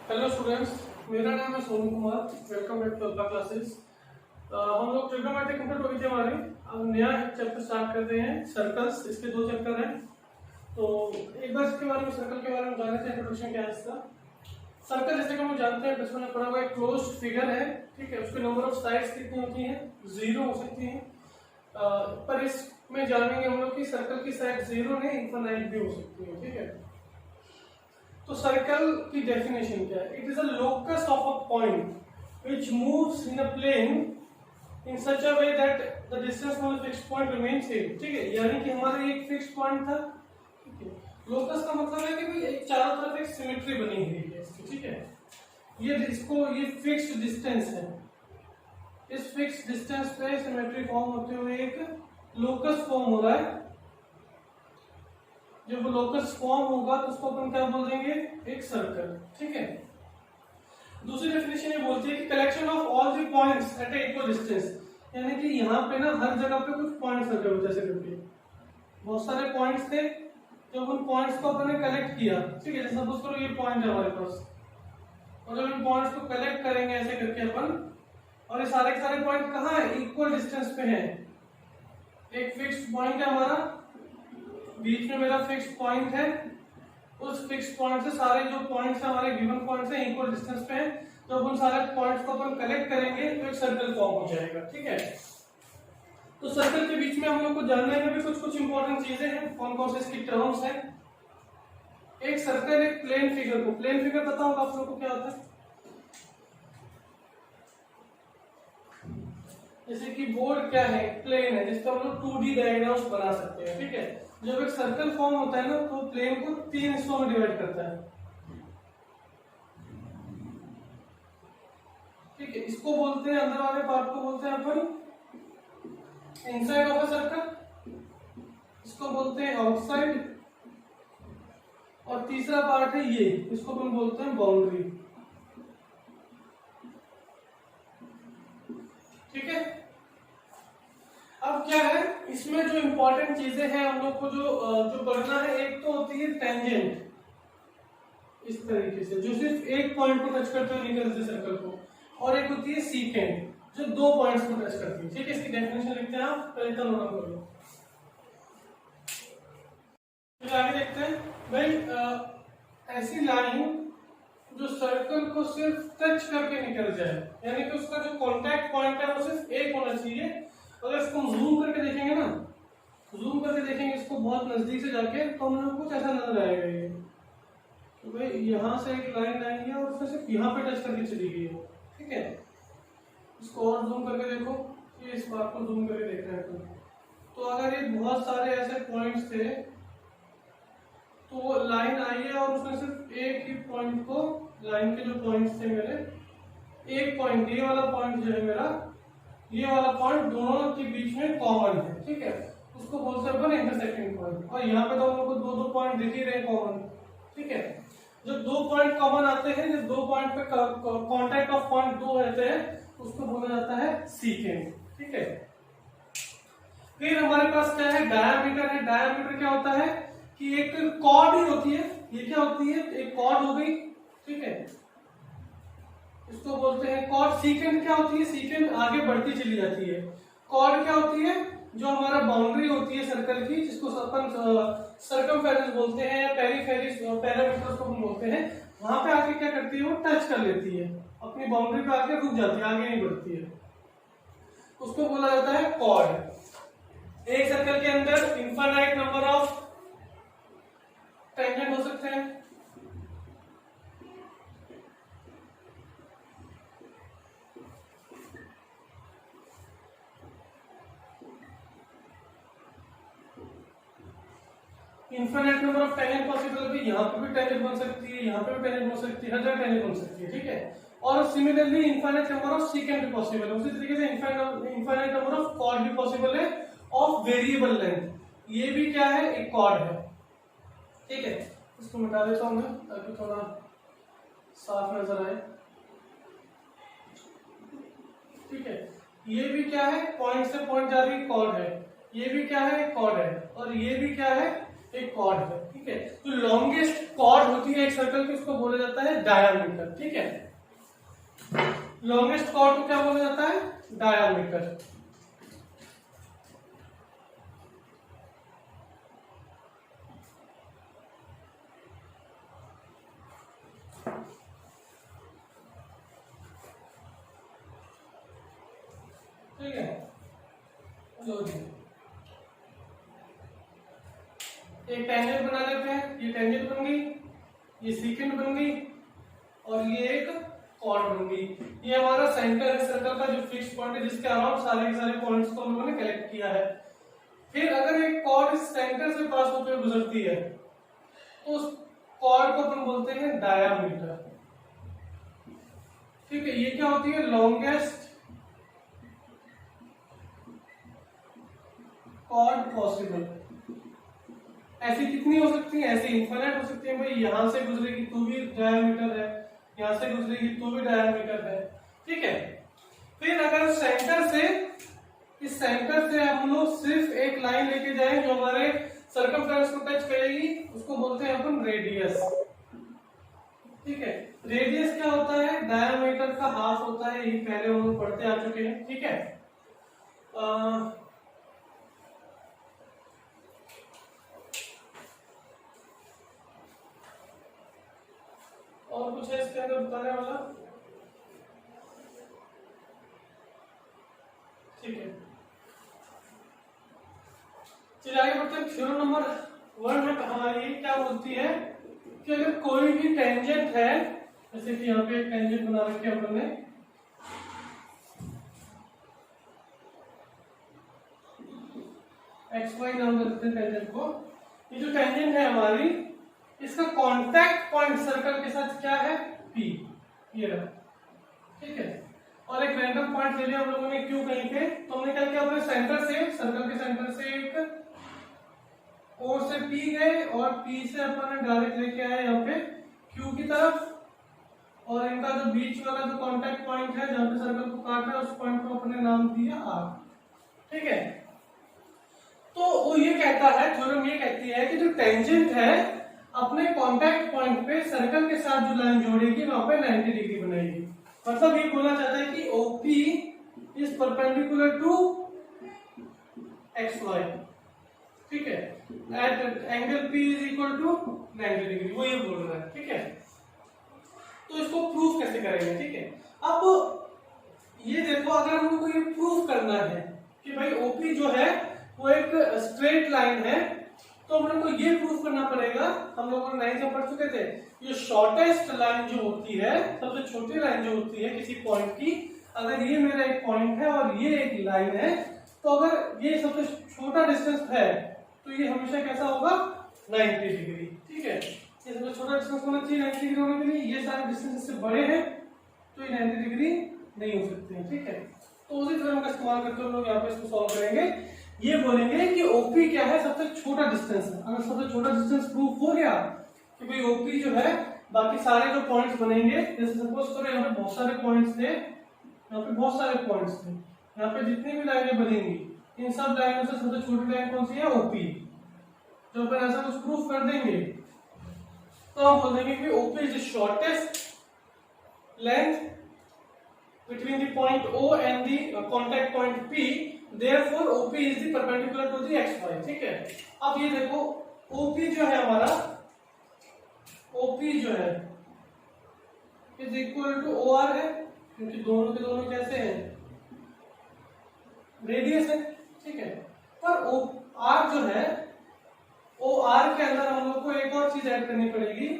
Hello students, मेरा नाम है Sonu Kumar. Welcome back to Alpha Classes. हम लोग ट्रिग्नोमेट्री कंप्लीट हो गई थी हमारी। अब नया चैप्टर स्टार्ट करते हैं, सर्कल्स। इसके 2 चैप्टर हैं, तो एक बार इसके बारे में, सर्कल के बारे में जान लेते हैं। इंट्रोडक्शन क्या है इसका। सर्कल जैसे कि हम जानते हैं, बचपन में पढ़ा हुआ एक क्लोज्ड फिगर है, ठीक है। उसके नंबर ऑफ साइड्स कितनी होती हैं? 0 हो सकती हैं। पर इसमें जानेंगे हम लोग कि सर्कल की साइड 0 नहीं, इनफाइनाइट भी हो सकती है, ठीक है। तो सर्कल की डेफिनेशन क्या है? It is a locus of a point which moves in a plane in such a way that the distance from the fixed point remain same, ठीक है। यानी कि हमारा एक फिक्स्ड पॉइंट था, ठीक है। लोकस का मतलब है कि भाई एक चारों तरफ एक सिमेट्री बनी हुई है इसकी, ठीक है। ये फिक्स्ड डिस्टेंस है। इस फिक्स्ड डिस्टेंस पे सिमेट्री फॉर्म होते हुए एक लोकस फॉर्म हो रहा है। जब वो लोकस फॉर्म होगा तो उसको अपन क्या बोल देंगे? एक सर्कल, ठीक है। दूसरी डेफिनेशन ये बोलती है कि collection of all the points at A equal distance, यानी कि यहाँ पे ना हर जगह पे कुछ पॉइंट्स रखे हुए, जैसे करके बहुत सारे पॉइंट्स थे। जब उन पॉइंट्स को अपन ने कलेक्ट किया, ठीक है, जैसे सपोज करो ये पॉइंट है हमारे पास, और जब इन पॉइंट्स को कलेक्ट करेंगे ऐसे करके अपन, और ये सारे के सारे पॉइंट कहाँ है? इक्वल डिस्टेंस पे है। एक फिक्स्ड पॉइंट है हमारा, बीच में मेरा फिक्स्ड पॉइंट है। उस फिक्स्ड पॉइंट से सारे जो पॉइंट्स हैं हमारे गिवन पॉइंट्स हैं, इक्वल डिस्टेंस पे हैं। तो उन सारे पॉइंट्स को अपन कलेक्ट करेंगे तो एक सर्कल फॉर्म हो जाएगा, ठीक है। तो सर्कल के बीच में हम लोग को जानने में भी कुछ इंपॉर्टेंट चीजें हैं। कौन कौन से इसकी टर्म्स हैं? एक सर्कल एक प्लेन फिगर को, प्लेन फिगर पता होगा आप लोगों को क्या होता है? जैसे कि बोर्ड क्या है? प्लेन है, जिसका हम लोग 2D डायग्राम्स बना सकते हैं, ठीक है। जब एक सर्कल फॉर्म होता है ना, तो प्लेन को 3 हिस्सों में डिवाइड करता है, ठीक है। इसको बोलते हैं, अंदर वाले पार्ट को बोलते हैं अपन इनसाइड ऑफ अ सर्कल, इसको बोलते हैं आउटसाइड, और तीसरा पार्ट है ये, इसको अपन बोलते हैं बाउंड्री, ठीक है। अब क्या है इसमें जो इंपॉर्टेंट चीजें हैं हम लोग को जो पढ़ना है, एक तो होती है टेंजेंट, इस तरीके से जो सिर्फ एक पॉइंट को टच करते हुए निकलते सर्कल को, और एक होती है सीकेंट जो 2 पॉइंट्स को टच करती है, ठीक है। इसकी डेफिनेशन लिखते हैं आप, पहले तो नोट कर लो। फिर आगे देखते हैं भाई, ऐसी लाइन जो सर्कल को सिर्फ टच करके निकल जाए, यानी कि उसका जो कांटेक्ट पॉइंट है वो सिर्फ एक होना चाहिए। अगर इसको जूम करके देखेंगे ना, जूम करके देखेंगे इसको बहुत नजदीक से जाके, तो हम लोग कुछ ऐसा नजर आएगा ये, तो भाई यहाँ से एक लाइन आई है और उसने सिर्फ यहाँ पे टच करके चली गई है, ठीक है। इसको और जूम करके देखो, ये इस बात को जूम करके देख रहे हैं तो अगर ये बहुत सारे ऐसे पॉइंट्स थे, तो वो लाइन आई है और उसने सिर्फ एक ही पॉइंट को, लाइन के जो पॉइंट्स थे मेरे, एक पॉइंट, ये वाला पॉइंट जो है मेरा, ये वाला पॉइंट दोनों के बीच में कॉमन है, ठीक है। उसको बोलते हैं अपन इंटरसेक्टिंग पॉइंट। और यहाँ पे तो हम लोग को 2-2 पॉइंट दिख ही रहे कॉमन, ठीक है। जब 2 पॉइंट कॉमन आते हैं, जब 2 पॉइंट पे कांटेक्ट ऑफ पॉइंट 2 रहते हैं, उसको बोला जाता है सीकेंट, ठीक है। फिर हमारे पास क्या है? डायामीटर है। डायामीटर क्या होता है कि एक कॉर्ड ही होती है, ये क्या होती है? एक कॉर्ड हो गई, ठीक है, इसको बोलते हैं कॉर्ड। सीकेंट क्या होती है? सीकेंट आगे बढ़ती चली जाती है। कॉर्ड क्या होती है? जो हमारा बाउंड्री होती है सर्कल की, जिसको अपन सर्कमफेरेंस बोलते हैं या पेरिफेरिस पैरामीटर्स को हम बोलते हैं, वहां पे आके क्या करती है? वो टच कर लेती है, अपनी बाउंड्री पे आके रुक जाती है, आगे नहीं बढ़ती है, उसको बोला जाता है कॉर्ड। एक सर्कल के अंदर इनफाइनाइट नंबर ऑफ टेंजेंट हो सकते हैं, infinite number of tangent possible है। यहाँ पे भी टेंजेंट बन सकती है, यहाँ पे भी टेंजेंट बन सकती है, हर जगह टेंजेंट बन सकती है, ठीक है। और similarly infinite number of secant भी पॉसिबल है। उसी तरीके से इनफाइनाइट नंबर ऑफ कॉर्ड भी पॉसिबल है ऑफ वेरिएबल लेंथ। ये भी क्या है? एक कॉर्ड है, ठीक है। इसको मिटा देता हूं मैं ताकि थोड़ा साफ नजर आए, ठीक है। ये भी क्या है? पॉइंट से पॉइंट जा रही कॉर्ड है। ये भी क्या है? कॉर्ड है। और ये भी क्या है? एक कॉर्ड है, ठीक है। ठीक है। तो लॉन्गेस्ट कॉर्ड होती है एक सर्कल की, उसको बोला जाता है डायामीटर, ठीक है। लॉन्गेस्ट कॉर्ड को क्या बोला जाता है? डायामीटर। ठीक है, लो जी, एक टेंजेंट बना लेते हैं। ये टेंजेंट बन गई, ये सीकेंट बन गई, और ये एक कॉर्ड बन गई। ये हमारा सेंटर है सर्कल का, जो फिक्स पॉइंट है, जिसके अराउंड सारे के सारे पॉइंट्स को हम लोगों ने कलेक्ट किया है। फिर अगर एक कॉर्ड इस सेंटर से पास होकर गुजरती है तो उस कॉर्ड को अपन बोलते हैं डायामीटर, ठीक है। ये क्या होती है? Longest chord possible. ऐसी कितनी हो सकती है? ऐसी इनफिनिट हो सकती है। भाई यहां से गुजरेगी तो भी डायमीटर है, यहां से गुजरेगी तो भी डायमीटर है, ठीक है। फिर अगर सेंटर से, इस सेंटर से हम लोग सिर्फ एक लाइन लेके जाएं जो हमारे सर्कमफ्रेंस को टच करेगी, उसको बोलते हैं अपन रेडियस, ठीक है। रेडियस क्या होता है? डायमीटर का हाफ होता है, ये पहले हम लोग पढ़ते आ चुके हैं, ठीक है। और कुछ है इसके अंदर बताने वाला? ठीक है, चलिए आगे बढ़ते हैं। थ्योरम नंबर 1 में हमारी क्या बोलती है कि अगर कोई भी टेंजेंट है, जैसे कि यहाँ पे एक टेंजेंट बना रखी है अपन ने, एक्स वाई नाम देते हैं टेंजेंट को। ये जो टेंजेंट है हमारी, इसका कांटेक्ट पॉइंट सर्कल के साथ क्या है? P, ये रहा, ठीक है। और एक रैंडम पॉइंट ले लिया हम लोगों ने Q कहीं पे, तो हमने क्या किया? अपने सेंटर से, सर्कल के सेंटर से एक O से P गए, और P से अपन ने डायरेक्ट लेके आए यहाँ पे Q की तरफ, और इनका जो बीच वाला जो कांटेक्ट पॉइंट है जहाँ पे सर्कल को काट रहा है, उस पॉइंट को अपने नाम दिया R, ठीक है। तो वो ये कहता है, थ्योरम ये कहती है कि जो टेंजेंट है अपने कांटेक्ट पॉइंट पे सर्कल के साथ जो लाइन जोड़ेगी वहां पे 90 डिग्री बनाएगी। मतलब ये बोलना चाहता है कि OP is perpendicular to XY, ठीक है, at angle P is equal to 90 degree, वो ये बोल रहा है, ठीक है। तो इसको प्रूफ कैसे करेंगे? ठीक है, अब ये देखो, अगर हमको ये प्रूफ करना है कि भाई OP जो है वो एक स्ट्रेट लाइन है, तो हम लोग को ये प्रूफ करना पड़ेगा, हम लोगों ने 9 से पढ़ चुके थे, ये शॉर्टेस्ट लाइन जो होती है, सबसे छोटी लाइन जो होती है किसी पॉइंट की, अगर ये मेरा एक पॉइंट है और ये एक लाइन है, तो अगर ये सबसे छोटा डिस्टेंस है तो ये हमेशा कैसा होगा? 90 डिग्री, ठीक है। ये सबसे छोटा डिस्टेंस होना चाहिए 90 डिग्री होने के लिए। ये सारे डिस्टेंस इससे बड़े हैं तो ये 90 डिग्री नहीं हो सकते हैं, ठीक है। तो उसी थ्योरम का इस्तेमाल करते हुए हम लोग यहाँ पे इसको सॉल्व करेंगे। ये बोलेंगे कि OP क्या है? सबसे छोटा डिस्टेंस है। अगर सबसे छोटा डिस्टेंस प्रूफ हो गया कि भाई OP जो है, बाकी सारे जो पॉइंट्स बनेंगे, जैसे सपोज करो यहाँ पे बहुत सारे पॉइंट्स थे, यहाँ पे बहुत सारे पॉइंट्स थे, यहाँ पे जितनी भी लाइनें बनेंगी, इन सब लाइनों से सबसे छोटी लाइन कौन सी है? OP। जब अपन ऐसा कुछ प्रूफ कर देंगे तो हम बोल देंगे कि OP is the shortest length between the point O and the contact point P, therefore OP is the perpendicular to the XY, ठीक है। अब ये देखो, OP जो है हमारा, OP जो है is equal to OR है, क्योंकि दोनों के दोनों कैसे हैं? रेडियस है, ठीक है। पर OR जो है, OR के अंदर हम लोग को एक और चीज ऐड करनी पड़ेगी,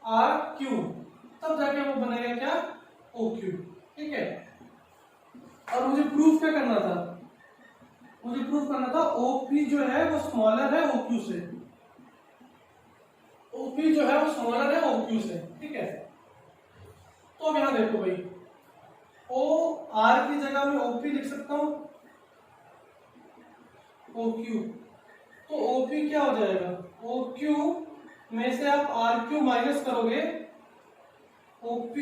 RQ, तब जाके वो बनेगा क्या? OQ, ठीक है। और मुझे प्रूफ क्या करना था? मुझे प्रूफ करना था OP जो है वो स्मॉलर है OQ से, OP जो है वो स्मॉलर है OQ से, ठीक है। तो अब यहां देखो भाई, OR की जगह में OP लिख सकता हूं, OQ, तो OP क्या हो जाएगा? OQ में से आप RQ माइनस करोगे, OP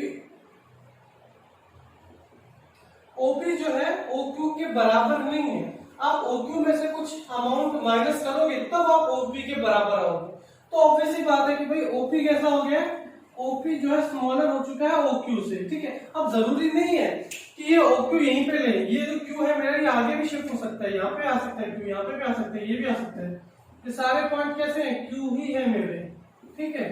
जो है OQ के बराबर नहीं है। आप OQ में से कुछ अमाउंट माइनस करोगे तब आप OP के बराबर आओगे। तो ऑब्वियस ही बात है कि भाई OP कैसा हो गया, OP जो है स्मॉलर हो चुका है OQ से, ठीक है। अब जरूरी नहीं है कि ये OQ यहीं पे ले, ये जो Q है मेरा ये आगे भी शिफ्ट हो सकता है, यहाँ पे आ सकता है Q, यहाँ पे भी आ सकता है, ये भी आ सकता है। ये सारे पॉइंट कैसे हैं, Q ही है मेरे, ठीक है।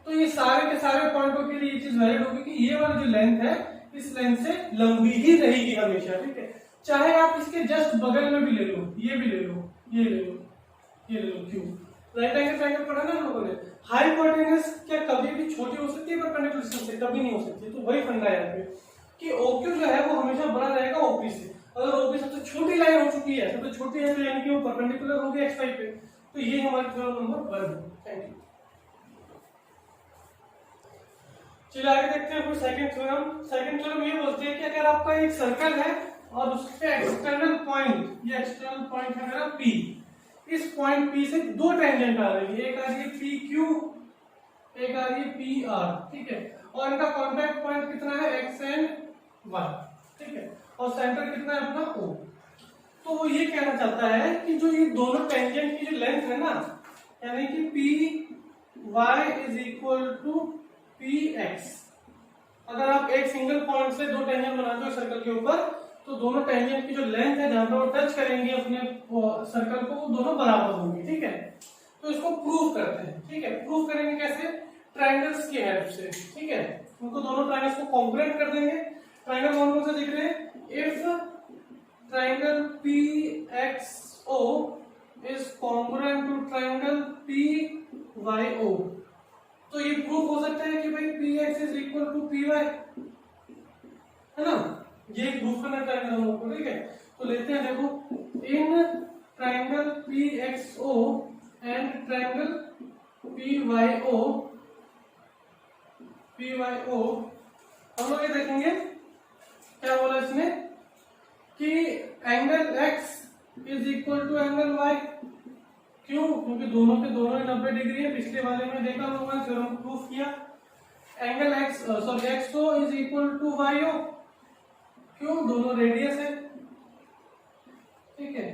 तो ये सारे के सारे पॉइंटों के लिए ये चीज वैलिड होगी कि ये वाली जो लेंथ है इस लेंथ से लंबी ही रहेगी हमेशा, ठीक है। चाहे आप इसके जस्ट बगल में भी ले लो, ये भी ले लो, ये ले लो, ये ले लो Q। राइट एंगल ट्रायंगल पढ़ा ना हम लोगों ने। हाइपोटेनस क्या कभी भी छोटी हो सकती है परपेंडिकुलर डिस्टेंस से, कभी नहीं हो सकती। तो वही फंडा है यहाँ पे कि OQ जो है वो हमेशा बड़ा रहेगा OP से। अगर OP सबसे छोटी लाइन हो चुकी है, सबसे छोटी है, तो यानी कि वो परपेंडिकुलर होगी XY पे। तो ये हमारा थ्योरम नंबर 1 है। Thank you. चलिए आगे देखते हैं सेकंड थ्योरम। सेकंड थ्योरम ये बोलते हैं कि अगर आपका एक सर्कल है और उसके एक्सटर्नल पॉइंट, ये एक्सटर्नल पॉइंट है मेरा P, इस पॉइंट P से दो टेंजेंट आ रही है, एक आ रही है PQ, एक आ रही है PR, ठीक है। और इनका कॉन्टैक्ट पॉइंट कितना है, X एंड Y, ठीक है। और सेंटर कितना है अपना O। तो वो ये कहना चाहता है कि जो ये दोनों टेंजेंट की जो लेंथ है ना, यानी कि PY is equal to PX। अगर आप एक सिंगल पॉइंट से दो टेंजेंट बनाते हो सर्कल के ऊपर, तो दोनों टेंजेंट की जो लेंथ है जहां पर वो टच करेंगे अपने सर्कल को, वो दोनों बराबर होंगी, ठीक है। तो इसको प्रूव करते हैं, ठीक है। प्रूव करेंगे कैसे, ट्रायंगल्स की हेल्प से, ठीक है। उनको दोनों ट्रायंगल्स को कॉन्ग्रुएंट कर देंगे। ट्रायंगल कौन कौन से दिख रहे हैं, if triangle PXO is congruent to triangle PYO, तो ये प्रूफ हो सकता है कि भाई PX is equal to PY, है ना। ये प्रूफ करना चाहिए हम लोग को, ठीक है। तो लेते हैं, देखो, in triangle PXO and triangle PYO हम लोग ये देखेंगे क्या बोला इसने कि angle X is equal to angle Y। क्यों, क्योंकि दोनों के दोनों ही 90 डिग्री है। पिछले वाले में देखा हम लोगों ने थ्योरम प्रूफ किया। Angle XO is equal to YO, क्यों, दोनों रेडियस है, ठीक है।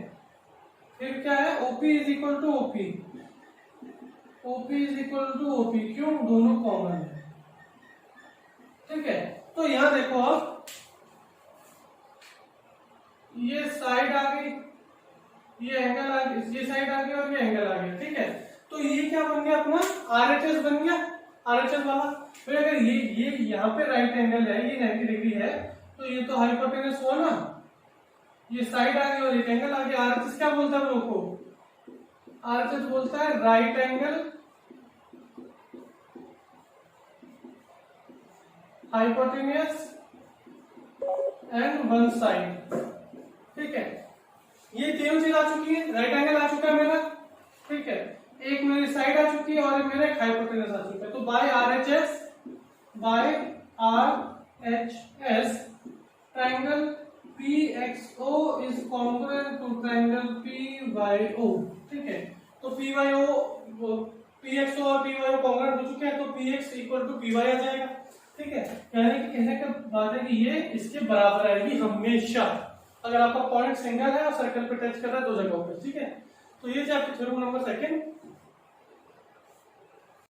फिर क्या है, OP is equal to OP, OP is equal to OP, क्यों, दोनों कॉमन है, ठीक है। तो यहां देखो आप, ये साइड आ गई, ये एंगल आ गया, ये साइड आ गया और ये एंगल आ गया, ठीक है। तो ये क्या बन गया अपना, RHS बन गया, RHS वाला। फिर अगर ये यहाँ पे राइट एंगल है, ये 90 डिग्री है, तो ये तो हाइपोटेनस हुआ ना, ये साइड आ गई और एक एंगल आ गया। RHS क्या बोलता है लोगों को, RHS बोलता है right angle hypotenuse and one side, ठीक है। ये तीनों चीज आ चुकी है, राइट एंगल आ चुका है मेरा, ठीक है। एक मेरी साइड आ चुकी है और मेरा एक हाइपोटेनस आ चुका है। तो by RHS triangle PXO is congruent to triangle PYO, ठीक है। तो PXO और PYO कॉन्ग्रुएंट हो चुके हैं, तो PX इक्वल टू PY आ जाएगा, ठीक है। यानी कि कहने का बात है कि ये इसके बराबर आएगी हमेशा, अगर आपका पॉइंट सिंगल है और सर्कल पे टच कर रहा है दो जगहों पे, ठीक है। तो ये आपकी थ्योरम नंबर सेकंड